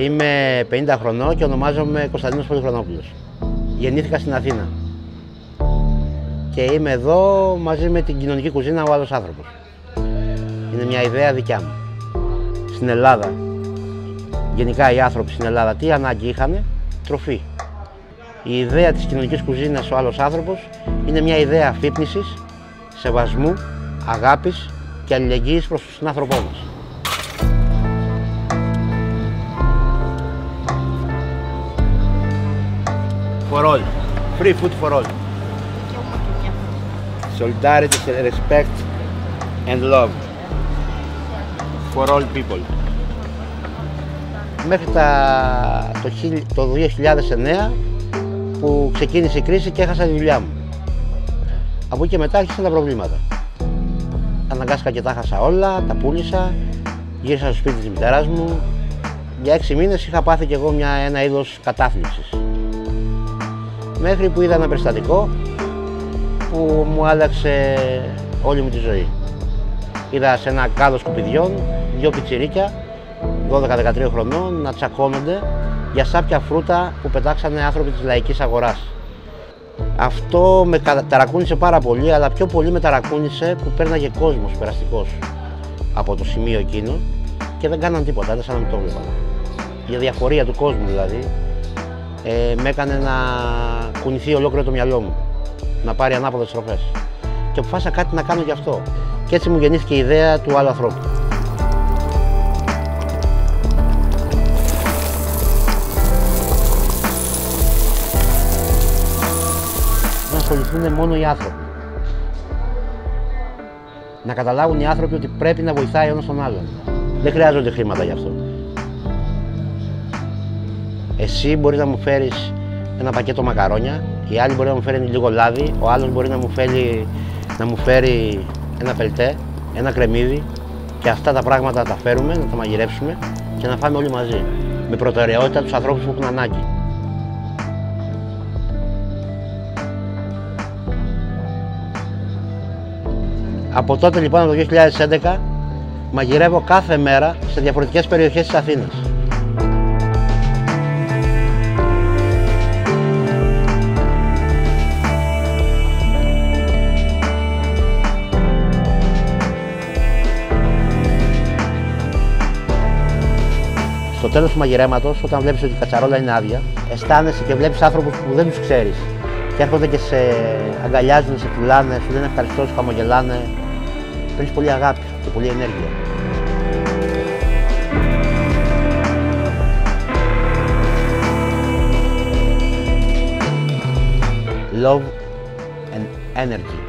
Είμαι 50 χρονών και ονομάζομαι Κωνσταντίνος Πολυχρονόπουλος. Γεννήθηκα στην Αθήνα και είμαι εδώ μαζί με την κοινωνική κουζίνα «Ο άλλος άνθρωπος». Είναι μια ιδέα δικιά μου. Στην Ελλάδα, γενικά οι άνθρωποι στην Ελλάδα τι ανάγκη είχανε? Τροφή. Η ιδέα της κοινωνικής κουζίνας «Ο άλλος άνθρωπος» είναι μια ιδέα αφύπνισης, σεβασμού, αγάπης και αλληλεγγύης προς τον συνάνθρωπό μας. For all. Free food for all. Solidarity, respect and love for all people. Μέχρι το 2009 που ξεκίνησε η κρίση και έχασα τη δουλειά μου. Από εκεί και μετά άρχισαν τα προβλήματα. Αναγκάστηκα και τα έχασα όλα, τα πούλησα, γύρισα στο σπίτι της μητέρας μου. Για 6 μήνες είχα πάθει και εγώ ένα είδος κατάθλιψης. Μέχρι που είδα ένα περιστατικό που μου άλλαξε όλη μου τη ζωή. Είδα σε ένα κάδο σκουπιδιών 2 πιτσιρίκια 12-13 χρονών να τσακώνονται για σάπια φρούτα που πετάξανε άνθρωποι της λαϊκής αγοράς. Αυτό με ταρακούνησε πάρα πολύ, αλλά πιο πολύ με ταρακούνησε που πέρναγε κόσμος περαστικός από το σημείο εκείνο και δεν κάναν τίποτα, δεν σαν να μην το βλέπαν. Η διαφορία του κόσμου δηλαδή με έκανε να κουνηθεί ολόκληρο το μυαλό μου, να πάρει ανάποδες στροφές. Και αποφάσισα κάτι να κάνω γι' αυτό. Και έτσι μου γεννήθηκε η ιδέα του άλλου ανθρώπου. Να ασχοληθούν μόνο οι άνθρωποι. Να καταλάβουν οι άνθρωποι ότι πρέπει να βοηθάει ο ένας τον άλλον. Δεν χρειάζονται χρήματα γι' αυτό. Εσύ μπορείς να μου φέρεις ένα πακέτο μακαρόνια, η άλλη μπορεί να μου φέρει λίγο λάδι, ο άλλος μπορεί να μου φέρει ένα πελτέ, ένα κρεμμύδι και αυτά τα πράγματα τα φέρουμε, να τα μαγειρέψουμε και να φάμε όλοι μαζί. Με προτεραιότητα τους ανθρώπους που έχουν ανάγκη. Από τότε λοιπόν, από το 2011, μαγειρεύω κάθε μέρα σε διαφορετικές περιοχές της Αθήνας. Στο τέλος του μαγειρέματος, όταν βλέπεις ότι η κατσαρόλα είναι άδεια, αισθάνεσαι και βλέπεις άνθρωπους που δεν τους ξέρεις και έρχονται και σε αγκαλιάζουν, σε φιλάνε, σου λένε ευχαριστώ, σου χαμογελάνε. Παίρνεις πολύ αγάπη και πολύ ενέργεια. Love and energy.